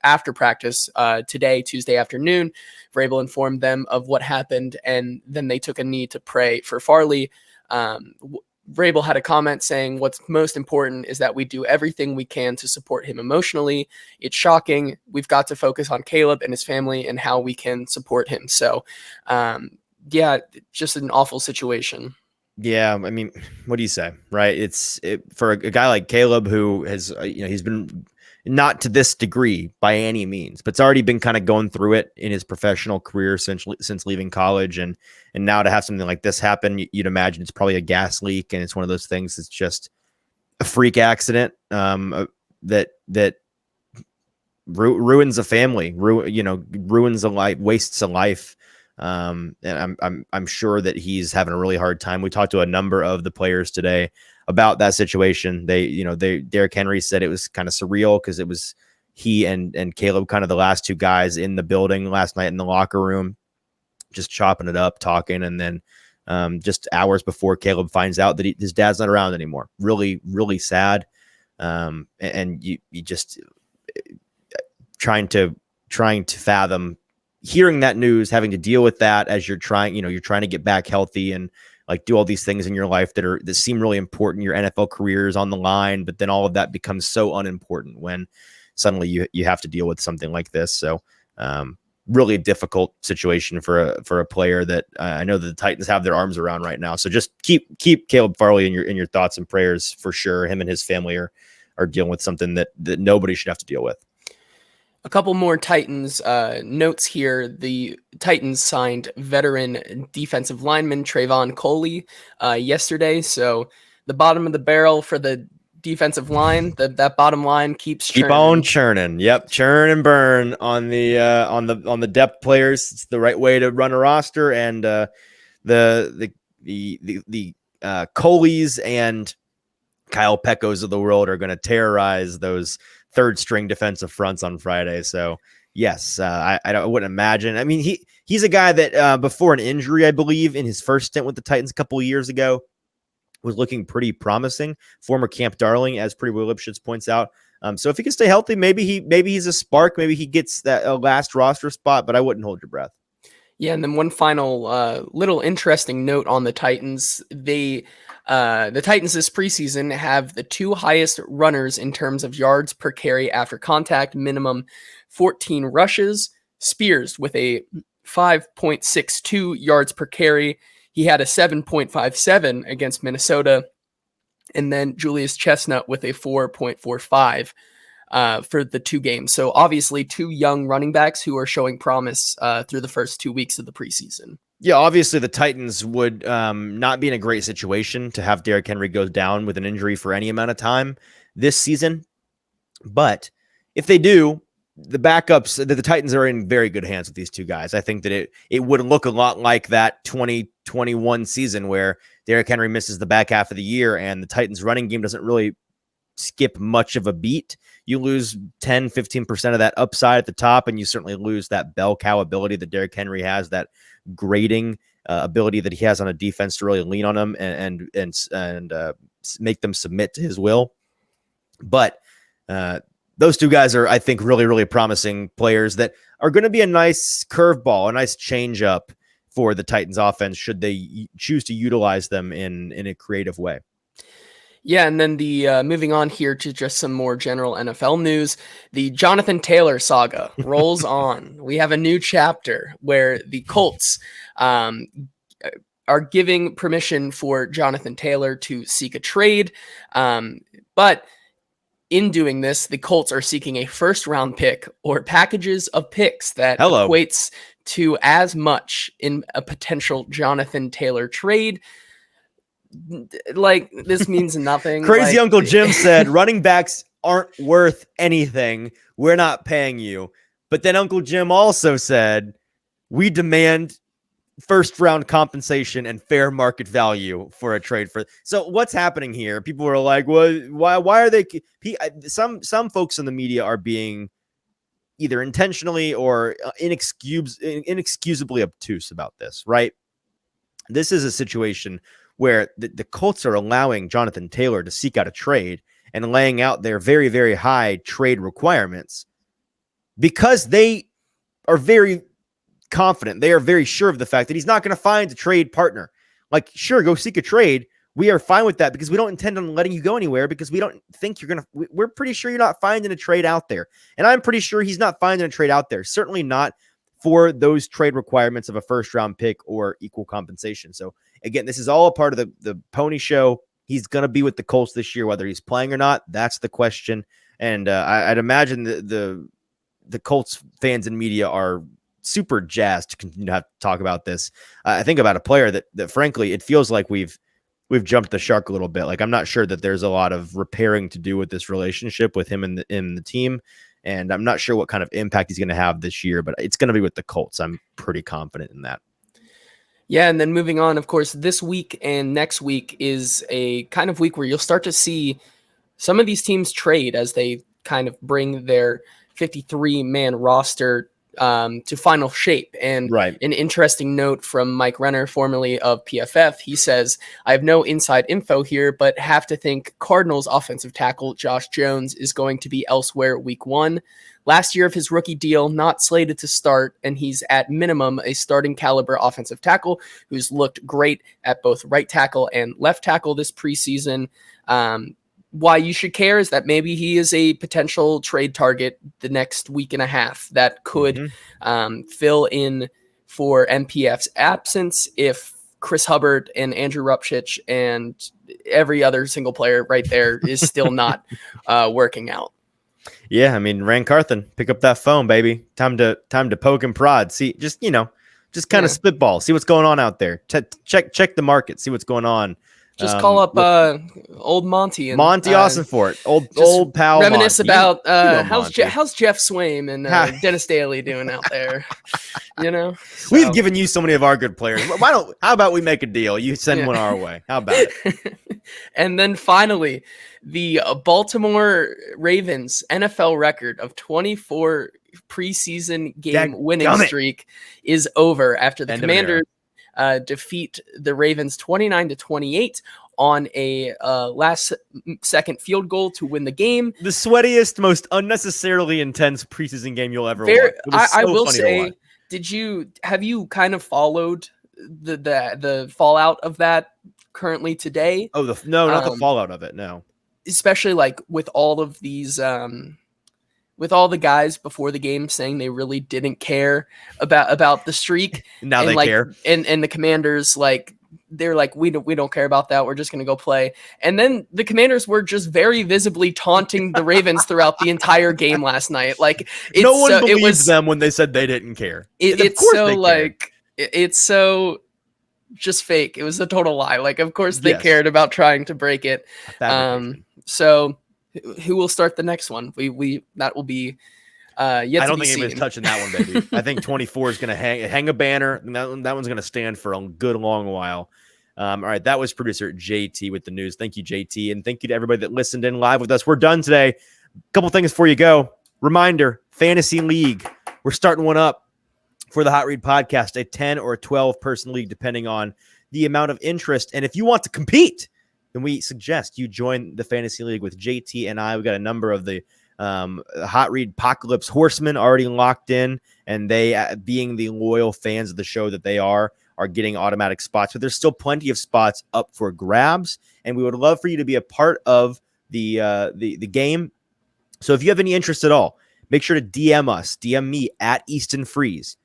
after practice today, Tuesday afternoon. Vrabel informed them of what happened, and then they took a knee to pray for Farley. Vrabel had a comment saying, "What's most important is that we do everything we can to support him emotionally. It's shocking. We've got to focus on Caleb and his family and how we can support him." So, yeah, just an awful situation. Yeah, I mean, what do you say, right? For a guy like Caleb who has, he's been not to this degree by any means, but it's already been kind of going through it in his professional career since leaving college, and now to have something like this happen, you'd imagine it's probably a gas leak, and it's one of those things that's just a freak accident that ruins a family, ruins a life, wastes a life. And I'm sure that he's having a really hard time. We talked to a number of the players today about that situation. Derrick Henry said it was kind of surreal because it was he and Caleb, kind of the last two guys in the building last night in the locker room, just chopping it up, talking. And then just hours before Caleb finds out that his dad's not around anymore. Really, really sad. And you just trying to fathom hearing that news, having to deal with that as you're trying to get back healthy and like do all these things in your life that seem really important. Your NFL career is on the line, but then all of that becomes so unimportant when suddenly you have to deal with something like this. So really a difficult situation for a player that I know that the Titans have their arms around right now. So just keep Caleb Farley in your thoughts and prayers for sure. Him and his family are dealing with something that nobody should have to deal with. A couple more Titans notes here. The Titans signed veteran defensive lineman Trayvon Coley yesterday. So the bottom of the barrel for the defensive line, that bottom line keeps churning. Keep on churning. Yep, churn and burn on the depth players. It's the right way to run a roster, and the Coleys and Kyle Peckos of the world are going to terrorize those third string defensive fronts on Friday. So yes, I wouldn't imagine. I mean, he's a guy that before an injury, I believe in his first stint with the Titans a couple of years ago, was looking pretty promising. Former camp darling, as Will Levis points out. So if he can stay healthy, maybe he's a spark. Maybe he gets that last roster spot, but I wouldn't hold your breath. Yeah, and then one final little interesting note on the Titans. The Titans this preseason have the two highest runners in terms of yards per carry after contact, minimum 14 rushes. Spears with a 5.62 yards per carry. He had a 7.57 against Minnesota. And then Julius Chestnut with a 4.45 for the two games. So obviously two young running backs who are showing promise through the first 2 weeks of the preseason. Yeah, obviously the Titans would not be in a great situation to have Derrick Henry go down with an injury for any amount of time this season. But if they do, the backups, the Titans are in very good hands with these two guys. I think that it would look a lot like that 2021 season where Derrick Henry misses the back half of the year and the Titans running game doesn't really skip much of a beat. You lose 10, 15% of that upside at the top, and you certainly lose that bell cow ability that Derrick Henry has, that grading ability that he has on a defense to really lean on them and make them submit to his will. But those two guys are, I think, really, really promising players that are going to be a nice curveball, a nice change up for the Titans offense should they choose to utilize them in a creative way. Yeah, and then the moving on here to just some more general NFL news, the Jonathan Taylor saga rolls on. We have a new chapter where the Colts are giving permission for Jonathan Taylor to seek a trade, but in doing this, the Colts are seeking a first-round pick or packages of picks that equates to as much in a potential Jonathan Taylor trade. Like, this means nothing. Crazy Uncle Jim said running backs aren't worth anything. We're not paying you. But then Uncle Jim also said, we demand first round compensation and fair market value for a trade. So what's happening here? People are like, well, why are they? Some folks in the media are being either intentionally or inexcusably obtuse about this, right? This is a situation where the Colts are allowing Jonathan Taylor to seek out a trade and laying out their very, very high trade requirements because they are very confident. They are very sure of the fact that he's not going to find a trade partner. Like, sure, go seek a trade. We are fine with that because we don't intend on letting you go anywhere because we don't think you're going to, we're pretty sure you're not finding a trade out there. And I'm pretty sure he's not finding a trade out there. Certainly not for those trade requirements of a first round pick or equal compensation. So again, this is all a part of the pony show. He's going to be with the Colts this year, whether he's playing or not. That's the question. And I'd imagine the Colts fans and media are super jazzed to continue to have to talk about this. I think about a player that frankly, it feels like we've jumped the shark a little bit. Like, I'm not sure that there's a lot of repairing to do with this relationship with him in the team. And I'm not sure what kind of impact he's going to have this year, but it's going to be with the Colts. I'm pretty confident in that. Yeah, and then moving on, of course, this week and next week is a kind of week where you'll start to see some of these teams trade as they kind of bring their 53-man roster to final shape. And Right. an interesting note from Mike Renner, formerly of PFF, he says, I have no inside info here, but have to think Cardinals offensive tackle Josh Jones is going to be elsewhere week 1. Last year of his rookie deal, not slated to start, and he's at minimum a starting caliber offensive tackle who's looked great at both right tackle and left tackle this preseason. Why you should care is that maybe he is a potential trade target the next week and a half that could fill in for MPF's absence if Chris Hubbard and Andrew Rupchich and every other single player right there is still not working out. Yeah, I mean, Rand Carthen, pick up that phone, baby. Time to poke and prod. See, just kind of spitball. See what's going on out there. Check the market. See what's going on. Just call up old Monty and Monty Austinfort, old pal. Reminisce Monty. about Monty. how's Jeff Swaim and Dennis Daly doing out there. So. We've given you so many of our good players. How about we make a deal? You send one our way. How about it? And then finally, the Baltimore Ravens NFL record of 24 preseason game winning streak is over after the Commanders defeat the Ravens 29-28 on a last-second field goal to win the game. The sweatiest, most unnecessarily intense preseason game you'll ever watch. I will say, have you kind of followed the fallout of that currently today? Oh, not the fallout of it. No, especially like with all of these. With all the guys before the game saying they really didn't care about the streak. Now they care. And the Commanders, they're like, we don't care about that. We're just going to go play. And then the Commanders were just very visibly taunting the Ravens throughout the entire game last night. No one believed them when they said they didn't care. It's so just fake. It was a total lie. Of course they cared about trying to break it. So who will start the next one? That will be yet to be seen. I don't think anybody's touching that one, baby. I think 24 is going to hang a banner. And that one's going to stand for a good long while. All right, that was producer JT with the news. Thank you, JT, and thank you to everybody that listened in live with us. We're done today. A couple things before you go. Reminder: Fantasy League. We're starting one up for the Hot Read Podcast, a 10 or 12 person league, depending on the amount of interest. And if you want to compete, then we suggest you join the Fantasy League with JT and I. We got a number of the Hot Read Apocalypse Horsemen already locked in, and they, being the loyal fans of the show that they are getting automatic spots. But there's still plenty of spots up for grabs, and we would love for you to be a part of the game. So if you have any interest at all, make sure to DM us. DM me at Easton Freeze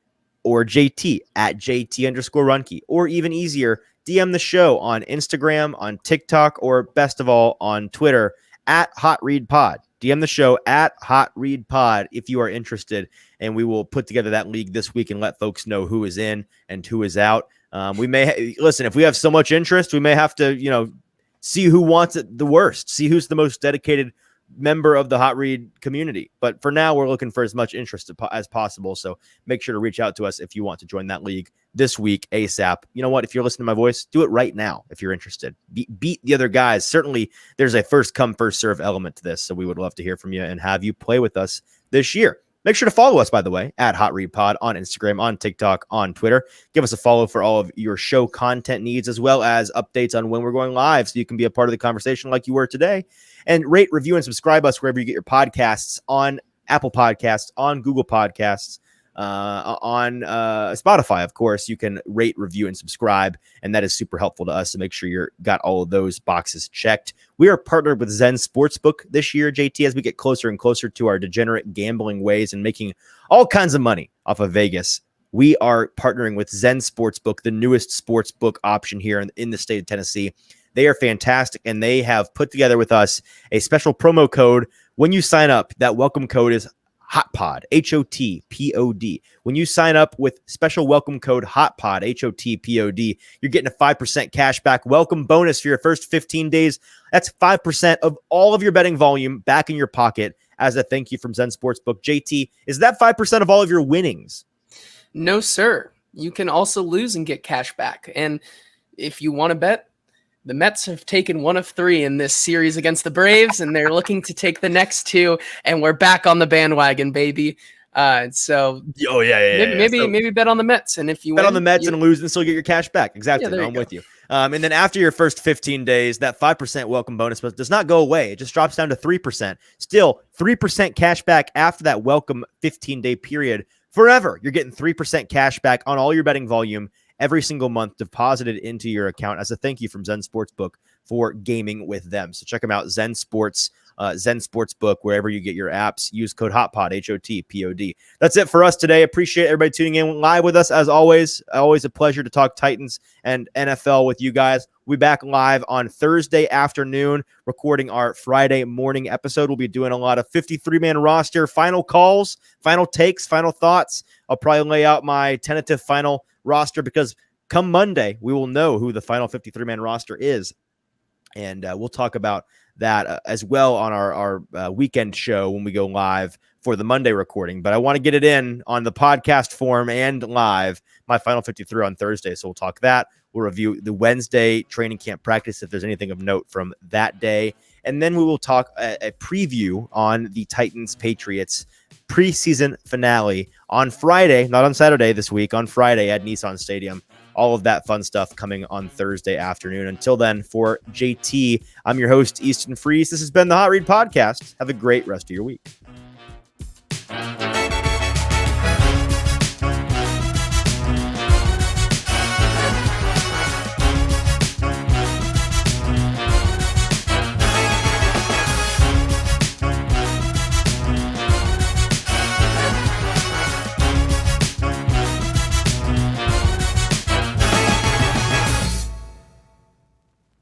or JT at JT_Runke, or even easier, DM the show on Instagram, on TikTok, or best of all, on Twitter at Hot Read Pod. DM the show at Hot Read Pod if you are interested, and we will put together that league this week and let folks know who is in and who is out. We may listen, if we have so much interest, we may have to, see who wants it the worst, see who's the most dedicated member of the Hot Read community. But for now, we're looking for as much interest as possible. So make sure to reach out to us if you want to join that league this week ASAP. You know what? If you're listening to my voice, do it right now if you're interested. Beat the other guys. Certainly, there's a first come, first serve element to this. So we would love to hear from you and have you play with us this year. Make sure to follow us, by the way, at Hot Read Pod on Instagram, on TikTok, on Twitter. Give us a follow for all of your show content needs, as well as updates on when we're going live, so you can be a part of the conversation like you were today. And rate, review, and subscribe us wherever you get your podcasts, on Apple Podcasts, on Google Podcasts, on Spotify. Of course, you can rate, review, and subscribe, and that is super helpful to us. So make sure you're got all of those boxes checked. We are partnered with Zen Sportsbook this year, JT, as we get closer and closer to our degenerate gambling ways and making all kinds of money off of Vegas. We are partnering with Zen Sportsbook, the newest sportsbook option here in the state of Tennessee. They are fantastic, and they have put together with us a special promo code. When you sign up, that welcome code is HOTPOD, HOTPOD. When you sign up with special welcome code HOTPOD, HOTPOD, you're getting a 5% cash back welcome bonus for your first 15 days. That's 5% of all of your betting volume back in your pocket as a thank you from Zen Sportsbook. JT, is that 5% of all of your winnings? No, sir. You can also lose and get cash back. And if you want to bet, the Mets have taken 1 of 3 in this series against the Braves, and they're looking to take the next 2, and we're back on the bandwagon, baby. So Oh yeah. So, maybe bet on the Mets, and if you bet win, on the Mets and lose and still get your cash back. Exactly. Yeah, No, I'm with you. And then after your first 15 days, that 5% welcome bonus does not go away. It just drops down to 3%. Still 3% cash back after that welcome 15-day period forever. You're getting 3% cash back on all your betting volume every single month deposited into your account as a thank you from Zen Sportsbook for gaming with them. So check them out, Zen Sportsbook, wherever you get your apps. Use code HOTPOD, HOTPOD. That's it for us today. Appreciate everybody tuning in live with us. As always a pleasure to talk Titans and NFL with you guys. We'll be back live on Thursday afternoon, recording our Friday morning episode. We'll be doing a lot of 53-man roster, final calls, final takes, final thoughts. I'll probably lay out my tentative final roster because come Monday, we will know who the final 53-man roster is. And we'll talk about that as well on our weekend show when we go live for the Monday recording. But I want to get it in on the podcast form and live, my final 53 on Thursday. So we'll talk that. We'll review the Wednesday training camp practice if there's anything of note from that day. And then we will talk a preview on the Titans-Patriots preseason finale on Friday, not on Saturday this week, on Friday at Nissan Stadium. All of that fun stuff coming on Thursday afternoon. Until then, for JT, I'm your host, Easton Freeze. This has been the Hot Read Podcast. Have a great rest of your week.